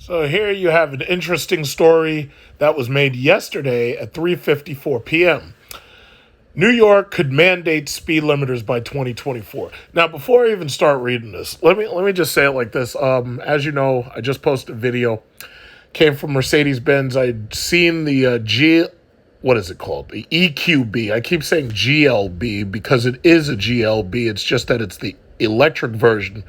So here you have an interesting story that was made yesterday at 3:54 p.m. New York could mandate speed limiters by 2024. Now, before I even start reading this, let me just say it like this. As you know, I just posted a video. Came from Mercedes Benz. I'd seen the what is it called? The EQB. I keep saying GLB because it is a GLB. It's just that it's the electric version.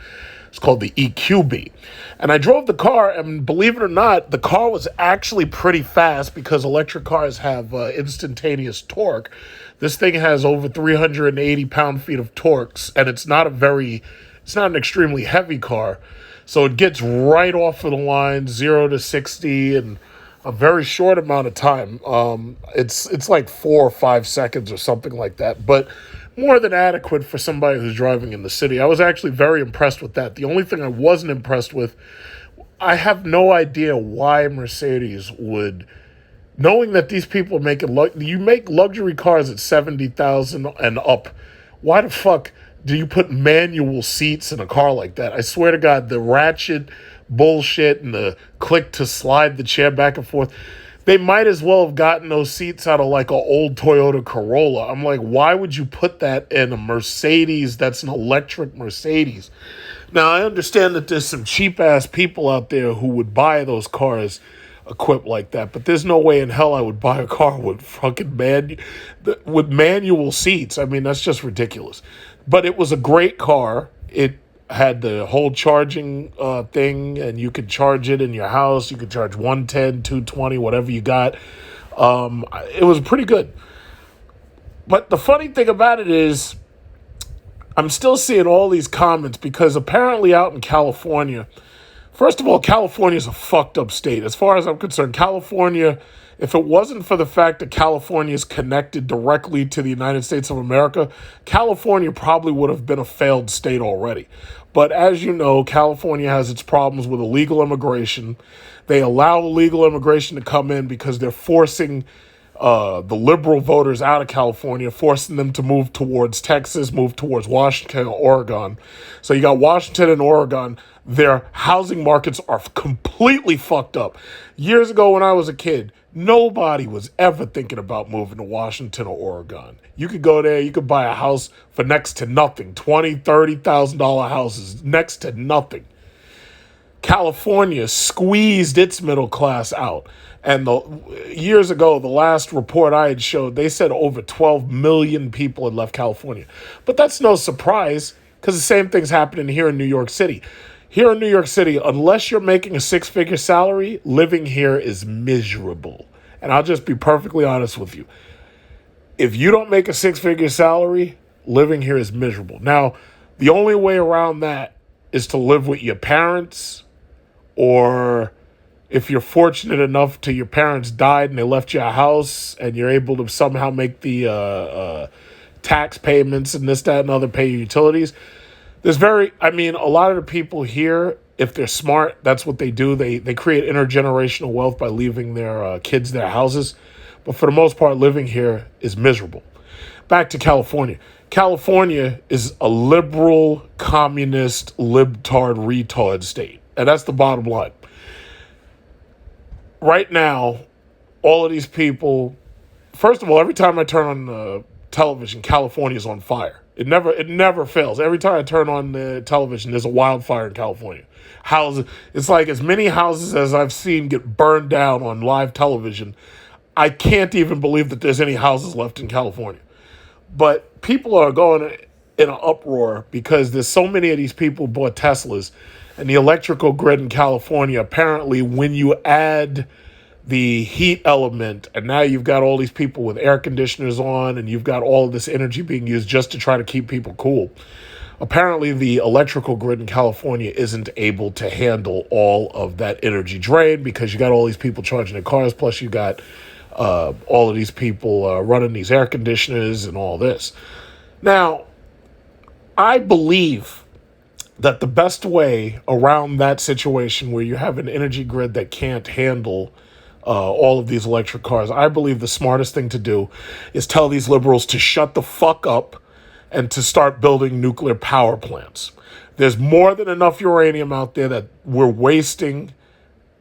It's called the EQB. And I drove the car, and believe it or not, the car was actually pretty fast because electric cars have instantaneous torque. This thing has over 380 pound-feet of torques, and it's not an extremely heavy car. So it gets right off of the line, 0 to 60, in a very short amount of time. It's like 4 or 5 seconds or something like that, but more than adequate for somebody who's driving in the city. I was actually very impressed with that. The only thing I wasn't impressed with, I have no idea why Mercedes would, knowing that these people are making, you make luxury cars at 70,000 and up. Why the fuck do you put manual seats in a car like that? I swear to God, the ratchet bullshit and the click to slide the chair back and forth, they might as well have gotten those seats out of like an old Toyota Corolla. I'm like, why would you put that in a Mercedes that's an electric Mercedes? Now, I understand that there's some cheap-ass people out there who would buy those cars equipped like that, but there's no way in hell I would buy a car with with manual seats. I mean, that's just ridiculous. But it was a great car. It had the whole charging thing, and you could charge it in your house. You could charge 110, 220, whatever you got. It was pretty good. But the funny thing about it is I'm still seeing all these comments because apparently out in California, first of all, California is a fucked up state. As far as I'm concerned, California, if it wasn't for the fact that California is connected directly to the United States of America, California probably would have been a failed state already. But as you know, California has its problems with illegal immigration. They allow illegal immigration to come in because they're forcing the liberal voters out of California, forcing them to move towards Texas, move towards Washington or Oregon. So you got Washington and Oregon. Their housing markets are completely fucked up. Years ago when I was a kid, nobody was ever thinking about moving to Washington or Oregon. You could go there, you could buy a house for next to nothing. $20,000, $30,000 houses, next to nothing. California squeezed its middle class out. And years ago, the last report I had showed, they said over 12 million people had left California. But that's no surprise because the same thing's happening here in New York City. Here in New York City, unless you're making a six-figure salary, living here is miserable. And I'll just be perfectly honest with you. If you don't make a six-figure salary, living here is miserable. Now, the only way around that is to live with your parents, or if you're fortunate enough to your parents died and they left you a house and you're able to somehow make the tax payments and this, that, and other, pay your utilities. A lot of the people here, if they're smart, that's what they do. They create intergenerational wealth by leaving their kids their houses. But for the most part, living here is miserable. Back to California. California is a liberal, communist, libtard, retard state. And that's the bottom line. Right now, all of these people, first of all, every time I turn on the television, California's on fire. It never fails. Every time I turn on the television, there's a wildfire in California. It's like as many houses as I've seen get burned down on live television. I can't even believe that there's any houses left in California. But people are going in an uproar because there's so many of these people bought Teslas, and the electrical grid in California, apparently when you add the heat element, and now you've got all these people with air conditioners on, and you've got all of this energy being used just to try to keep people cool. Apparently, the electrical grid in California isn't able to handle all of that energy drain because you got all these people charging their cars, plus you got all of these people running these air conditioners and all this. Now, I believe that the best way around that situation where you have an energy grid that can't handle all of these electric cars, I believe the smartest thing to do is tell these liberals to shut the fuck up and to start building nuclear power plants. There's more than enough uranium out there that we're wasting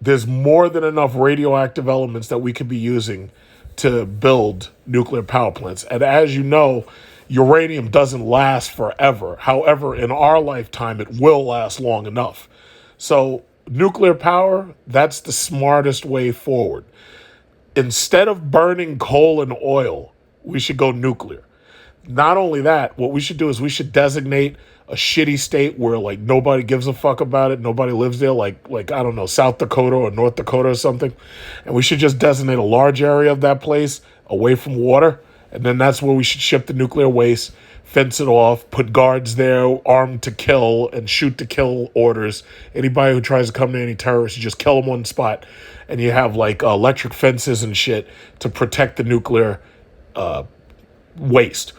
there's more than enough radioactive elements that we could be using to build nuclear power plants. And as you know, uranium doesn't last forever. However, in our lifetime, it will last long enough. So nuclear power, that's the smartest way forward. Instead of burning coal and oil, we should go nuclear. Not only that, what we should do is we should designate a shitty state where like nobody gives a fuck about it, nobody lives there, like I don't know, South Dakota or North Dakota or something. And we should just designate a large area of that place away from water, and then that's where we should ship the nuclear waste, fence it off, put guards there armed to kill and shoot to kill orders. Anybody who tries to come to any terrorists, you just kill them on the spot. And you have like electric fences and shit to protect the nuclear waste.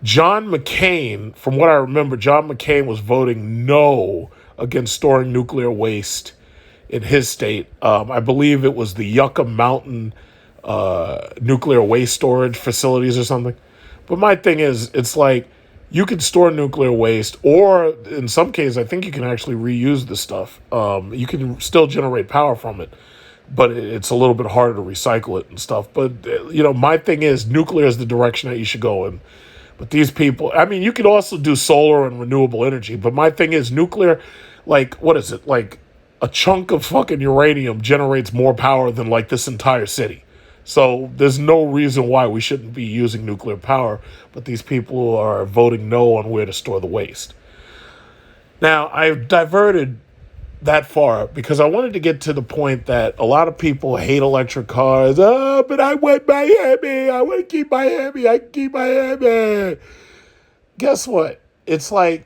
John McCain, from what I remember, John McCain was voting no against storing nuclear waste in his state. I believe it was the Yucca Mountain nuclear waste storage facilities or something. But my thing is, it's like you can store nuclear waste, or in some cases, I think you can actually reuse the stuff. You can still generate power from it, but it's a little bit harder to recycle it and stuff. But, my thing is nuclear is the direction that you should go in. But these people, I mean, you could also do solar and renewable energy. But my thing is nuclear, like, what is it? Like a chunk of fucking uranium generates more power than like this entire city. So there's no reason why we shouldn't be using nuclear power. But these people are voting no on where to store the waste. Now, I've diverted that far because I wanted to get to the point that a lot of people hate electric cars. Oh, but I want my Hemi. I want to keep my Hemi. I can keep my Hemi. Guess what? It's like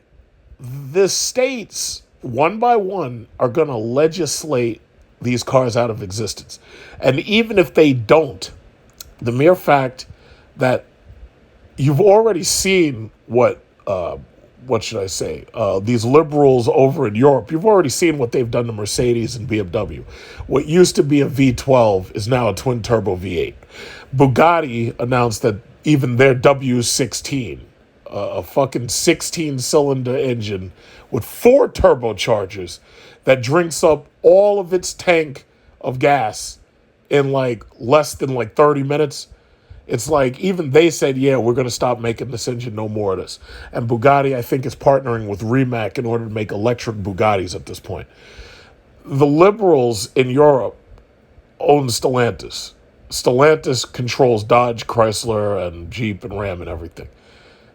the states, one by one, are going to legislate these cars out of existence. And even if they don't, the mere fact that you've already seen what should I say? These liberals over in Europe, you've already seen what they've done to Mercedes and BMW. What used to be a V12 is now a twin-turbo V8. Bugatti announced that even their W16, a fucking 16-cylinder engine with 4 turbochargers that drinks up all of its tank of gas in like less than like 30 minutes. It's like even they said, yeah, we're going to stop making this engine, no more of this. And Bugatti, I think, is partnering with Rimac in order to make electric Bugattis at this point. The liberals in Europe own Stellantis. Stellantis controls Dodge, Chrysler, and Jeep and Ram and everything.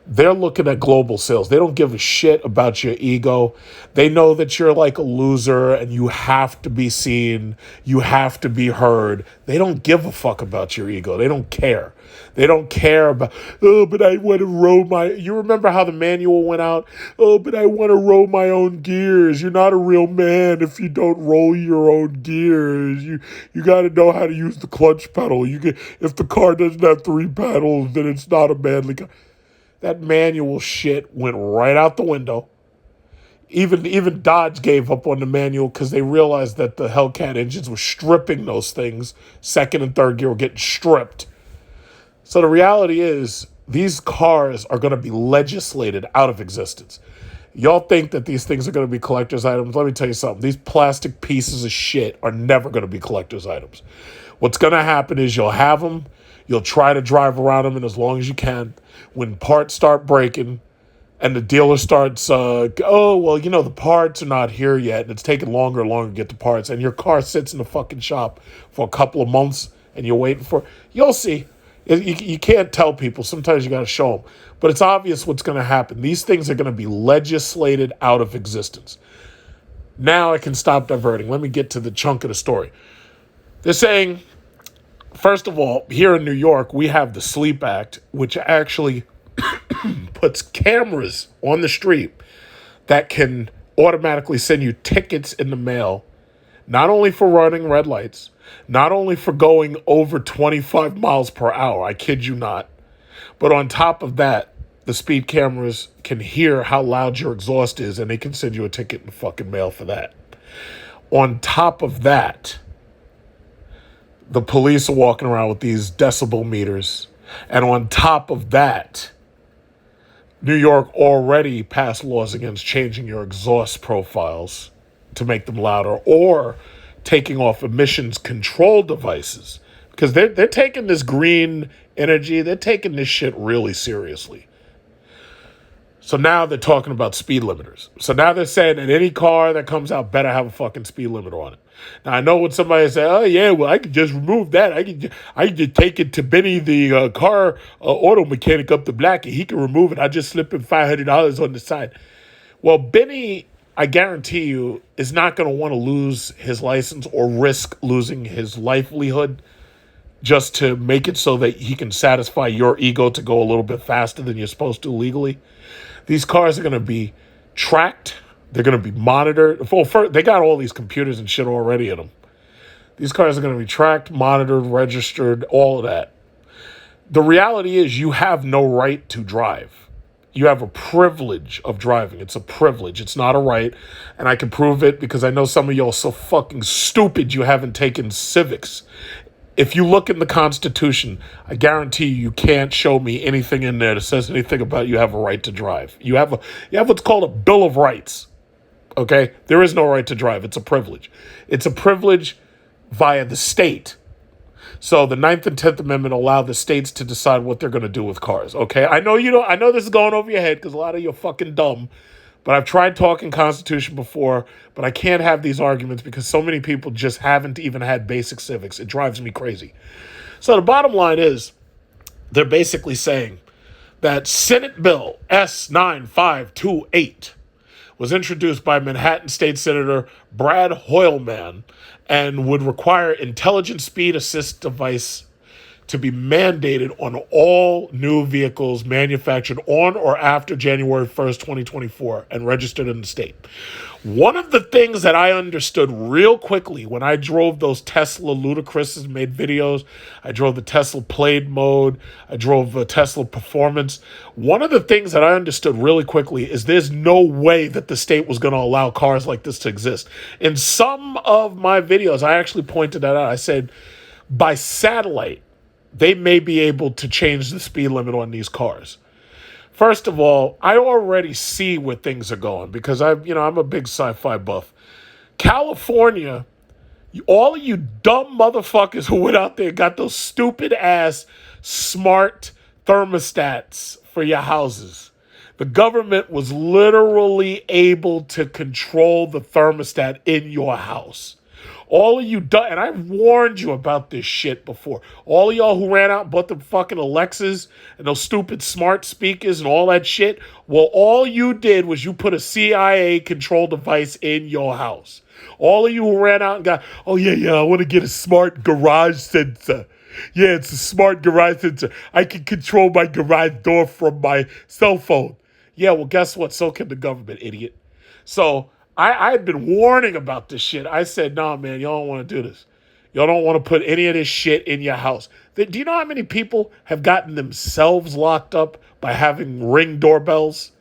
They're looking at global sales. They don't give a shit about your ego. They know that you're like a loser and you have to be seen. You have to be heard. They don't give a fuck about your ego. They don't care. They don't care about, oh, but I want to roll my... You remember how the manual went out? Oh, but I want to roll my own gears. You're not a real man if you don't roll your own gears. You got to know how to use the clutch pedal. If the car doesn't have 3 pedals, then it's not a manly car. That manual shit went right out the window. Even Dodge gave up on the manual because they realized that the Hellcat engines were stripping those things. Second and third gear were getting stripped. So the reality is these cars are going to be legislated out of existence. Y'all think that these things are going to be collector's items? Let me tell you something. These plastic pieces of shit are never going to be collector's items. What's going to happen is you'll have them. You'll try to drive around them, and as long as you can, when parts start breaking and the dealer starts, the parts are not here yet, and it's taking longer and longer to get the parts, and your car sits in the fucking shop for a couple of months, and you're waiting for it, you'll see. You can't tell people. Sometimes you got to show them. But it's obvious what's going to happen. These things are going to be legislated out of existence. Now I can stop diverting. Let me get to the chunk of the story. They're saying... First of all, here in New York, we have the Sleep Act, which actually puts cameras on the street that can automatically send you tickets in the mail, not only for running red lights, not only for going over 25 miles per hour, I kid you not, but on top of that, the speed cameras can hear how loud your exhaust is, and they can send you a ticket in the fucking mail for that. On top of that, the police are walking around with these decibel meters. And on top of that, New York already passed laws against changing your exhaust profiles to make them louder or taking off emissions control devices, because they're taking this green energy, they're taking this shit really seriously. So now they're talking about speed limiters. So now they're saying that any car that comes out better have a fucking speed limiter on it. Now I know when somebody say, "Oh yeah, well I could just remove that. I could just take it to Benny, the car auto mechanic up the block, and he can remove it. I just slip him $500 on the side." Well, Benny, I guarantee you, is not going to want to lose his license or risk losing his livelihood just to make it so that he can satisfy your ego to go a little bit faster than you're supposed to legally. These cars are going to be tracked. They're going to be monitored. Well, first, they got all these computers and shit already in them. These cars are going to be tracked, monitored, registered, all of that. The reality is you have no right to drive. You have a privilege of driving. It's a privilege. It's not a right. And I can prove it because I know some of y'all so fucking stupid you haven't taken civics. If you look in the Constitution, I guarantee you can't show me anything in there that says anything about you have a right to drive. You have what's called a Bill of Rights. Okay? There is no right to drive. It's a privilege. It's a privilege via the state. So the 9th and 10th Amendment allow the states to decide what they're going to do with cars. Okay? I know this is going over your head because a lot of you are fucking dumb. But I've tried talking Constitution before, but I can't have these arguments because so many people just haven't even had basic civics. It drives me crazy. So the bottom line is, they're basically saying that Senate Bill S9528 was introduced by Manhattan State Senator Brad Hoylman and would require intelligent speed assist device to be mandated on all new vehicles manufactured on or after January 1st, 2024 and registered in the state. One of the things that I understood real quickly when I drove those Tesla Ludacris made videos, I drove the Tesla Plaid mode, I drove the Tesla Performance. One of the things that I understood really quickly is there's no way that the state was going to allow cars like this to exist. In some of my videos, I actually pointed that out. I said, by satellite, they may be able to change the speed limit on these cars. First of all, I already see where things are going because I'm a big sci-fi buff. California, all of you dumb motherfuckers who went out there and got those stupid ass smart thermostats for your houses. The government was literally able to control the thermostat in your house. All of you, and I warned you about this shit before. All of y'all who ran out and bought the fucking Alexas and those stupid smart speakers and all that shit, well, all you did was you put a CIA control device in your house. All of you who ran out and got, oh yeah, I want to get a smart garage sensor. Yeah, it's a smart garage sensor. I can control my garage door from my cell phone. Yeah, well, guess what? So can the government, idiot. So I had been warning about this shit. I said, nah, man, y'all don't want to do this. Y'all don't want to put any of this shit in your house. Do you know how many people have gotten themselves locked up by having Ring doorbells?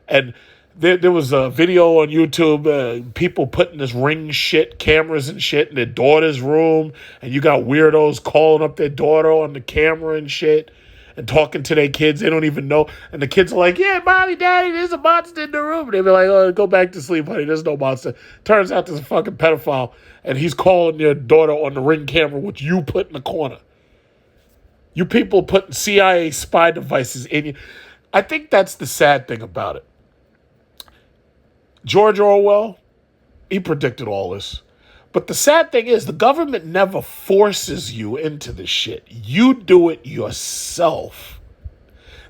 And there was a video on YouTube, people putting this Ring shit, cameras and shit in their daughter's room. And you got weirdos calling up their daughter on the camera and shit. And talking to their kids, they don't even know. And the kids are like, yeah, mommy, daddy, there's a monster in the room. And they be like, oh, go back to sleep, honey, there's no monster. Turns out there's a fucking pedophile, and he's calling your daughter on the Ring camera, which you put in the corner. You people putting CIA spy devices in you. I think that's the sad thing about it. George Orwell, he predicted all this. But the sad thing is, the government never forces you into this shit. You do it yourself.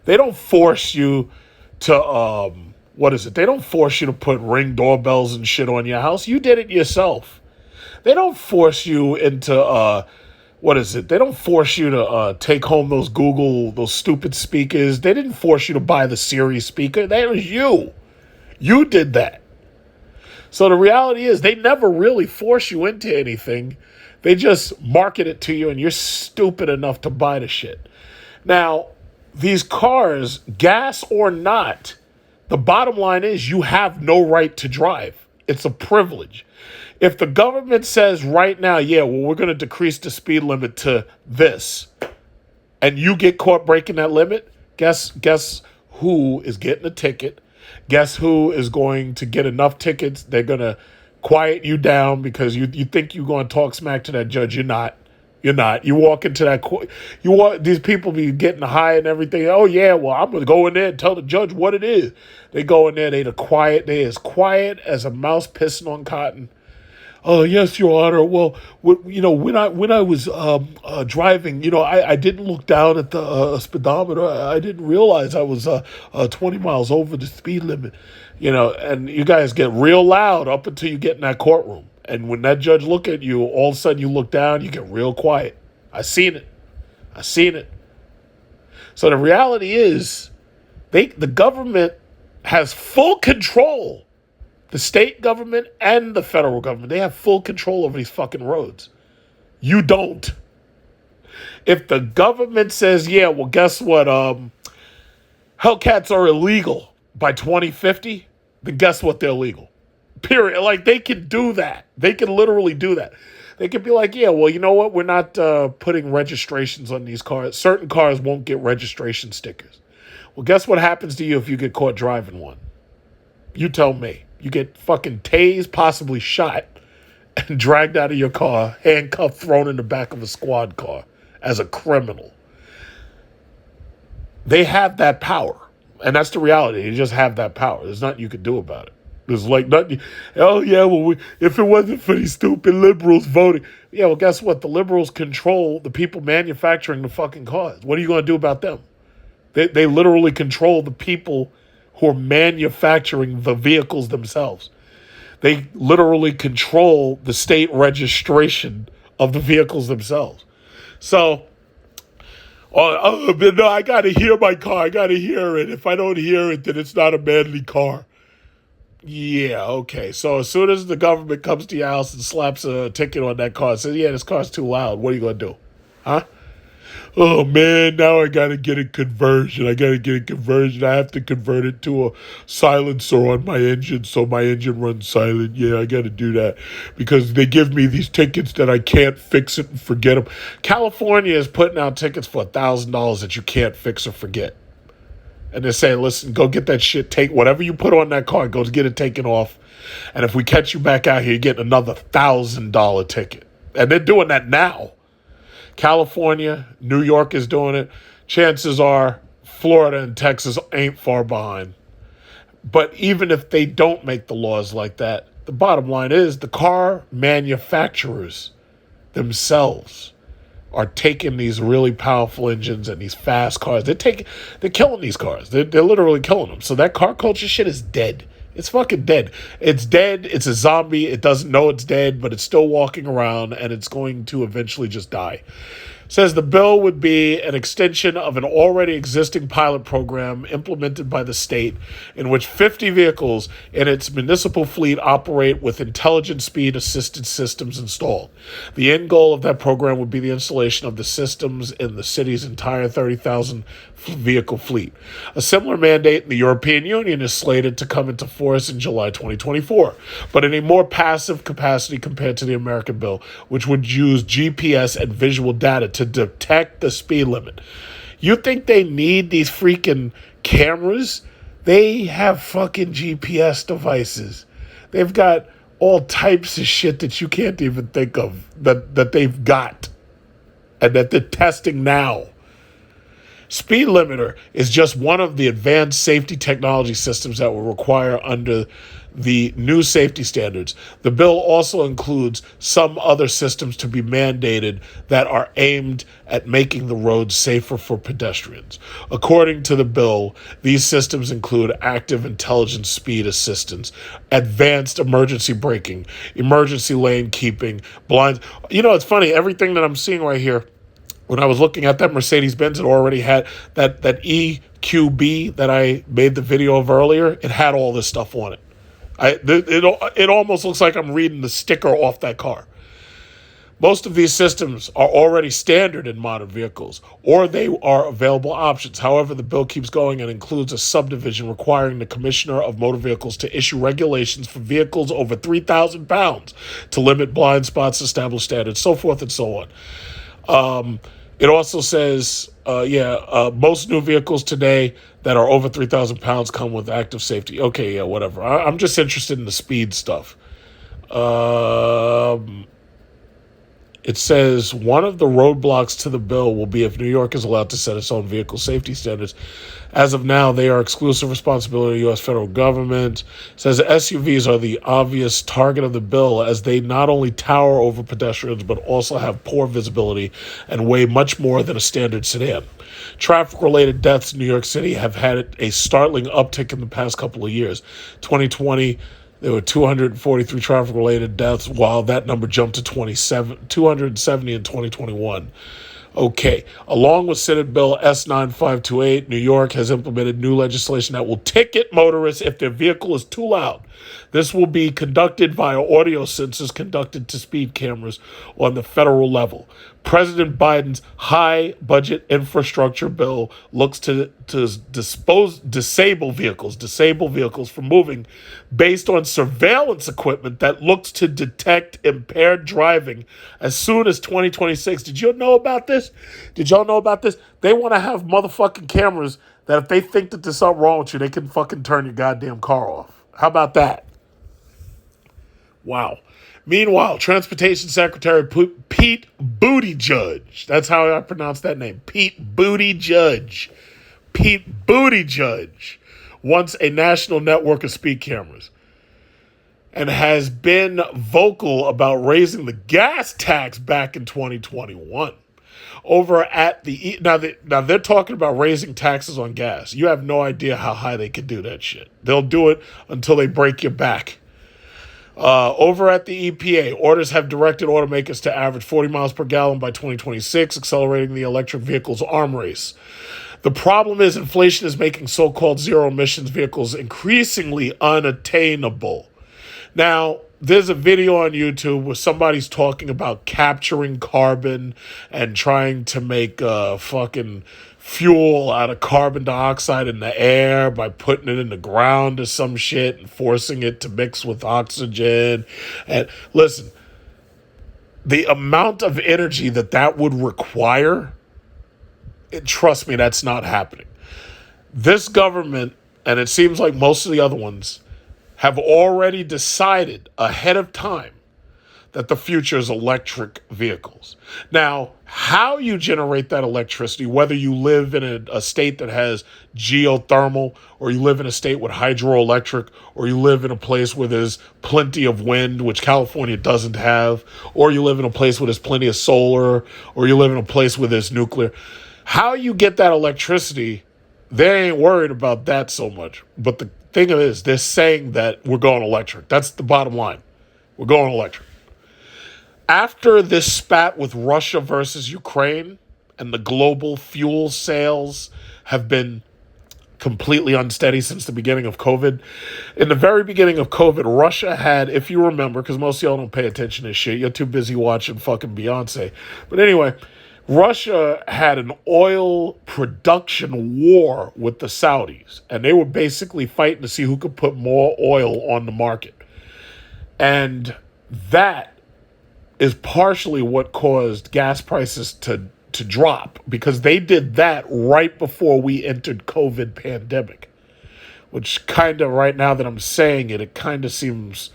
They don't force you to, They don't force you to put Ring doorbells and shit on your house. You did it yourself. They don't force you into, They don't force you to take home those stupid speakers. They didn't force you to buy the Siri speaker. That was you. You did that. So the reality is they never really force you into anything. They just market it to you and you're stupid enough to buy the shit. Now, these cars, gas or not, the bottom line is you have no right to drive. It's a privilege. If the government says right now, we're going to decrease the speed limit to this, and you get caught breaking that limit, guess who is getting a ticket? Guess who is going to get enough tickets? They're going to quiet you down because you think you're going to talk smack to that judge. You're not. You're not. You walk into that court. You walk. These people be getting high and everything. Oh yeah. Well, I'm gonna go in there and tell the judge what it is. They go in there. They as quiet as a mouse pissing on cotton. Oh yes, Your Honor. Well, when I was driving, I didn't look down at the speedometer. I didn't realize I was 20 miles over the speed limit. And you guys get real loud up until you get in that courtroom. And when that judge look at you, all of a sudden you look down, you get real quiet. I seen it. So the reality is, the government has full control. The state government and the federal government, they have full control over these fucking roads. You don't. If the government says, yeah, well, guess what? Hellcats are illegal by 2050, then guess what? They're illegal. Period. Like, they can do that. They can literally do that. They could be like, yeah, well, you know what? We're not putting registrations on these cars. Certain cars won't get registration stickers. Well, guess what happens to you if you get caught driving one? You tell me. You get fucking tased, possibly shot, and dragged out of your car, handcuffed, thrown in the back of a squad car as a criminal. They have that power. And that's the reality. They just have that power. There's nothing you can do about it. There's like nothing. Oh, yeah, well, if it wasn't for these stupid liberals voting. Yeah, well, guess what? The liberals control the people manufacturing the fucking cars. What are you going to do about them? They literally control the people who are manufacturing the vehicles themselves. They literally control the state registration of the vehicles themselves. So, no, I got to hear my car. I got to hear it. If I don't hear it, then it's not a manly car. Yeah, okay. So as soon as the government comes to your house and slaps a ticket on that car and says, yeah, this car's too loud, what are you going to do? Huh? Oh, man, now I got to get a conversion. I have to convert it to a silencer on my engine so my engine runs silent. Yeah, I got to do that because they give me these tickets that I can't fix it and forget them. California is putting out tickets for $1,000 that you can't fix or forget. And they're saying, listen, go get that shit. Take whatever you put on that car, go get it taken off. And if we catch you back out here, you get another $1,000 ticket. And they're doing that now. California, New York is doing it. Chances are Florida and Texas ain't far behind. But even if they don't make the laws like that, the bottom line is the car manufacturers themselves are taking these really powerful engines and these fast cars. They're killing these cars. They're literally killing them. So that car culture shit is dead. It's fucking dead. It's dead. It's a zombie. It doesn't know it's dead, but it's still walking around, and it's going to eventually just die. Says the bill would be an extension of an already existing pilot program implemented by the state in which 50 vehicles in its municipal fleet operate with intelligent speed assisted systems installed. The end goal of that program would be the installation of the systems in the city's entire 30,000 vehicle fleet. A similar mandate in the European Union is slated to come into force in July 2024, but in a more passive capacity compared to the American bill, which would use GPS and visual data to detect the speed limit. You think they need these freaking cameras? They have fucking GPS devices. They've got all types of shit that you can't even think of that they've got and that they're testing now. Speed limiter is just one of the advanced safety technology systems that will require under the new safety standards. The bill also includes some other systems to be mandated that are aimed at making the roads safer for pedestrians. According to the bill, these systems include active intelligent speed assistance, advanced emergency braking, emergency lane keeping, blind. It's funny, everything that I'm seeing right here, when I was looking at that Mercedes-Benz, it already had that EQB that I made the video of earlier. It had all this stuff on it. It almost looks like I'm reading the sticker off that car. Most of these systems are already standard in modern vehicles, or they are available options. However, the bill keeps going and includes a subdivision requiring the Commissioner of Motor Vehicles to issue regulations for vehicles over 3,000 pounds to limit blind spots, establish standards, so forth and so on. It also says, most new vehicles today that are over 3,000 pounds come with active safety. Okay, yeah, whatever. I'm just interested in the speed stuff. Um, It says one of the roadblocks to the bill will be if New York is allowed to set its own vehicle safety standards. As of now, they are exclusive responsibility of the U.S. federal government. It says SUVs are the obvious target of the bill as they not only tower over pedestrians but also have poor visibility and weigh much more than a standard sedan. Traffic-related deaths in New York City have had a startling uptick in the past couple of years. 2020, there were 243 traffic-related deaths, while that number jumped to 270 in 2021. Okay. Along with Senate Bill S9528, New York has implemented new legislation that will ticket motorists if their vehicle is too loud. This will be conducted via audio sensors conducted to speed cameras on the federal level. President Biden's high-budget infrastructure bill looks to disable vehicles from moving based on surveillance equipment that looks to detect impaired driving as soon as 2026. Did you know about this? Did y'all know about this? They want to have motherfucking cameras that if they think that there's something wrong with you, they can fucking turn your goddamn car off. How about that? Wow. Meanwhile, Transportation Secretary Pete Buttigieg, that's how I pronounce that name, Pete Buttigieg, wants a national network of speed cameras and has been vocal about raising the gas tax back in 2021. Over at the now they're talking about raising taxes on gas. You have no idea how high they can do that shit. They'll do it until they break your back. Over at the EPA, orders have directed automakers to average 40 miles per gallon by 2026, accelerating the electric vehicles arm race. The problem is inflation is making so-called zero-emissions vehicles increasingly unattainable. Now, there's a video on YouTube where somebody's talking about capturing carbon and trying to make fucking fuel out of carbon dioxide in the air by putting it in the ground or some shit and forcing it to mix with oxygen. And listen, the amount of energy that would require, trust me, that's not happening. This government, and it seems like most of the other ones, have already decided ahead of time that the future is electric vehicles. Now, how you generate that electricity, whether you live in a state that has geothermal, or you live in a state with hydroelectric, or you live in a place where there's plenty of wind, which California doesn't have, or you live in a place where there's plenty of solar, or you live in a place where there's nuclear. How you get that electricity, they ain't worried about that so much. But the thing is, they're saying that we're going electric. That's the bottom line. We're going electric. After this spat with Russia versus Ukraine, and the global fuel sales have been completely unsteady since the beginning of COVID. In the very beginning of COVID, Russia had, if you remember, because most of y'all don't pay attention to this shit, you're too busy watching fucking Beyonce. But anyway, Russia had an oil production war with the Saudis, and they were basically fighting to see who could put more oil on the market. And that is partially what caused gas prices to drop, because they did that right before we entered COVID pandemic, which kind of, right now that I'm saying it, it kind of seems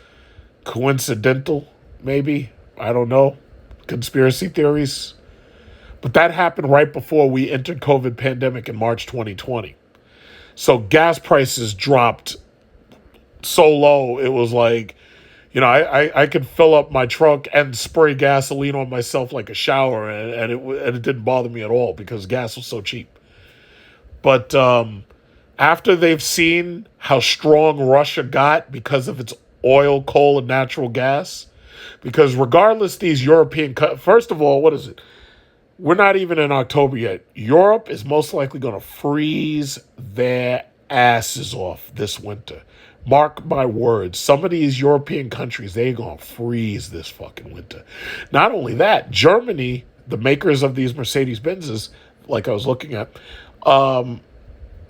coincidental, maybe. I don't know. Conspiracy theories. But that happened right before we entered COVID pandemic in March 2020. So gas prices dropped so low, it was like, you know, I could fill up my trunk and spray gasoline on myself like a shower, and it didn't bother me at all because gas was so cheap. But after they've seen how strong Russia got because of its oil, coal, and natural gas, because regardless these European, first of all, what is it? We're not even in October yet. Europe is most likely going to freeze their asses off this winter. Mark my words, some of these European countries, they're going to freeze this fucking winter. Not only that, Germany, the makers of these Mercedes-Benzes, like I was looking at,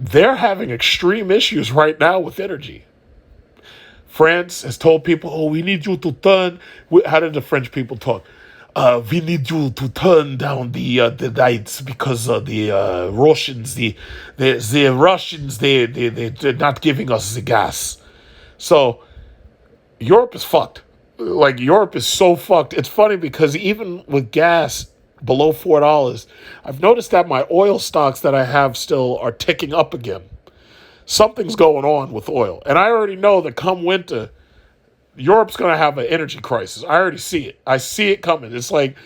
they're having extreme issues right now with energy. France has told people, oh, we need you to turn. How did the French people talk? We need you to turn down the lights because the Russians, the Russians, they're not giving us the gas. So Europe is fucked. like Europe is so fucked. It's funny because even with gas below $4, I've noticed that my oil stocks that I have still are ticking up again. Something's going on with oil. And I already know that come winter, Europe's going to have an energy crisis. I already see it. I see it coming. It's like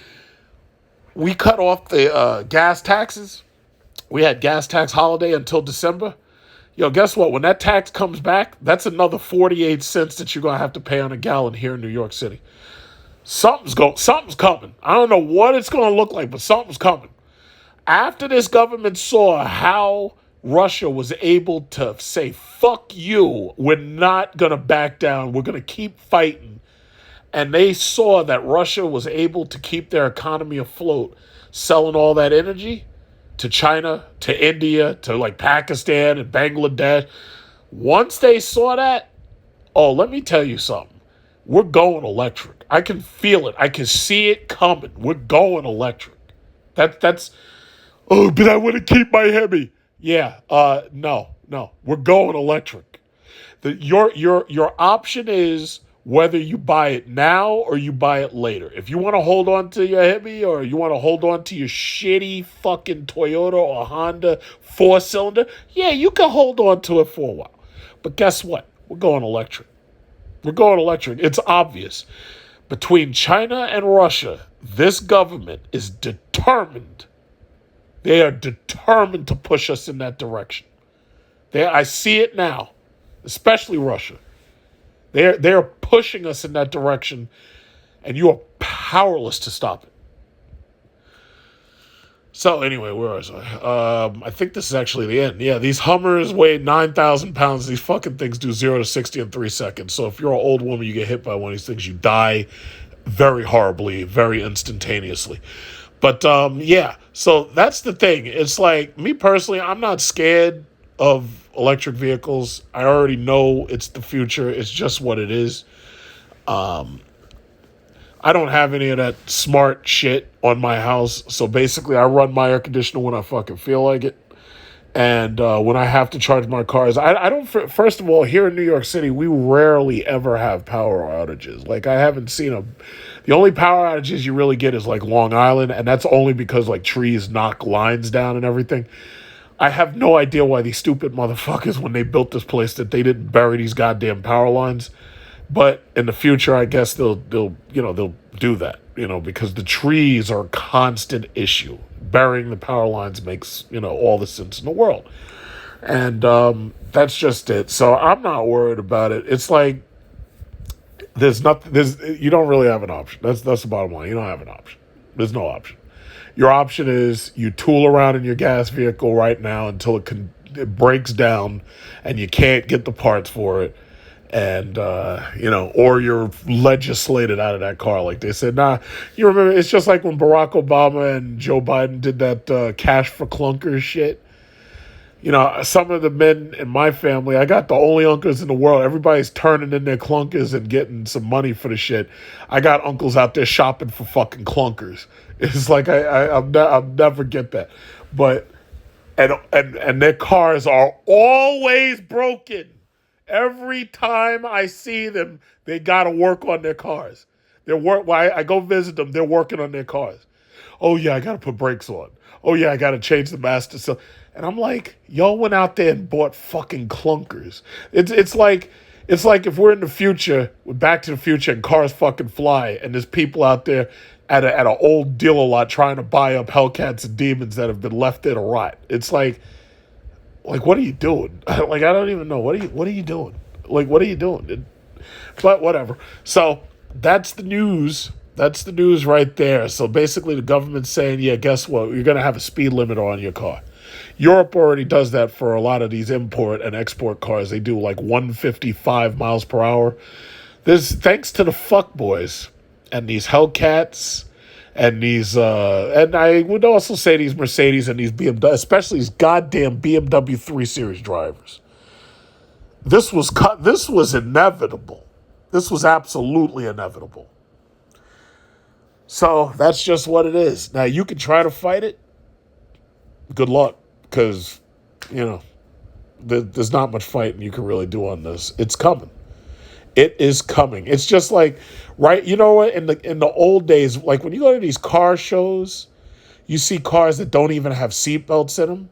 we cut off the gas taxes. We had gas tax holiday until December. Yo, guess what? When that tax comes back, that's another 48 cents that you're going to have to pay on a gallon here in New York City. Something's coming. I don't know what it's going to look like, but something's coming. After this government saw how Russia was able to say, fuck you, we're not going to back down, we're going to keep fighting. And they saw that Russia was able to keep their economy afloat, selling all that energy to China, to India, to like Pakistan and Bangladesh. Once they saw that, oh, let me tell you something. We're going electric. I can feel it. I can see it coming. We're going electric. That's oh, but I want to keep my Hemi. Yeah, no. We're going electric. Your option is whether you buy it now or you buy it later. If you want to hold on to your Hemi or you want to hold on to your shitty fucking Toyota or Honda 4-cylinder, yeah, you can hold on to it for a while. But guess what? We're going electric. We're going electric. It's obvious. Between China and Russia, this government is determined. They are determined to push us in that direction. I see it now, especially Russia. They're pushing us in that direction, and you are powerless to stop it. So anyway, where was I? I think this is actually the end. Yeah, these Hummers weigh 9,000 pounds. These fucking things do 0 to 60 in 3 seconds. So if you're an old woman, you get hit by one of these things, you die very horribly, very instantaneously. But yeah, so that's the thing. It's like, me personally, I'm not scared of electric vehicles. I already know it's the future. It's just what it is. I don't have any of that smart shit on my house. So basically, I run my air conditioner when I fucking feel like it. And when I have to charge my cars, I don't, first of all, here in New York City, we rarely ever have power outages. Like, I haven't seen the only power outages you really get is like Long Island. And that's only because like trees knock lines down and everything. I have no idea why these stupid motherfuckers, when they built this place, that they didn't bury these goddamn power lines. But in the future, I guess they'll do that, because the trees are a constant issue. Burying the power lines makes, all the sense in the world. And that's just it. So I'm not worried about it. It's like you don't really have an option. That's the bottom line. You don't have an option. There's no option. Your option is you tool around in your gas vehicle right now until it breaks down and you can't get the parts for it. And, or you're legislated out of that car. Like they said, nah, you remember, it's just like when Barack Obama and Joe Biden did that cash for clunkers shit. Some of the men in my family, I got the only uncles in the world. Everybody's turning in their clunkers and getting some money for the shit. I got uncles out there shopping for fucking clunkers. It's like, I'll never get that. But, and their cars are always broken. Every time I see them, they got to work on their cars. I go visit them, they're working on their cars. Oh, yeah, I got to put brakes on. Oh, yeah, I got to change the master cylinder. And I'm like, y'all went out there and bought fucking clunkers. It's like if we're in the future, we're Back to the Future, and cars fucking fly, and there's people out there at an old dealer lot trying to buy up Hellcats and demons that have been left there to rot. It's like, what are you doing? Like, I don't even know. What are you doing? Like, what are you doing? But whatever. So that's the news. That's the news right there. So basically the government's saying, yeah, guess what? You're going to have a speed limit on your car. Europe already does that for a lot of these import and export cars. They do like 155 miles per hour. Thanks to the fuckboys and these Hellcats and these, and I would also say these Mercedes and these BMW, especially these goddamn BMW 3 Series drivers. This was inevitable. This was absolutely inevitable. So that's just what it is. Now, you can try to fight it. Good luck, because, there's not much fighting you can really do on this. It's coming. It is coming. It's just like, right? You know what? In the old days, like when you go to these car shows, you see cars that don't even have seatbelts in them.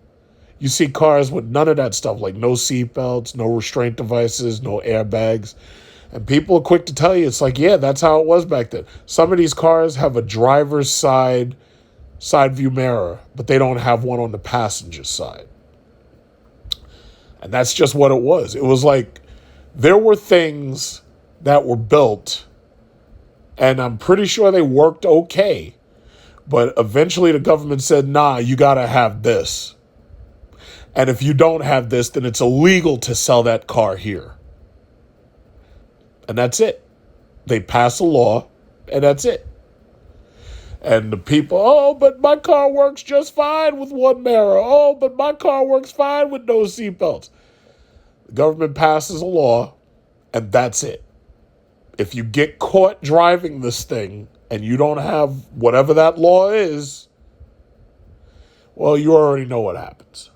You see cars with none of that stuff, like no seatbelts, no restraint devices, no airbags. And people are quick to tell you, it's like, yeah, that's how it was back then. Some of these cars have a driver's side view mirror, but they don't have one on the passenger side. And that's just what it was. It was like there were things that were built, and I'm pretty sure they worked okay. But eventually the government said, nah, you got to have this. And if you don't have this, then it's illegal to sell that car here. And that's it. They pass a law, and that's it. And the people, oh, but my car works just fine with one mirror. Oh, but my car works fine with no seatbelts. The government passes a law, and that's it. If you get caught driving this thing and you don't have whatever that law is, well, you already know what happens.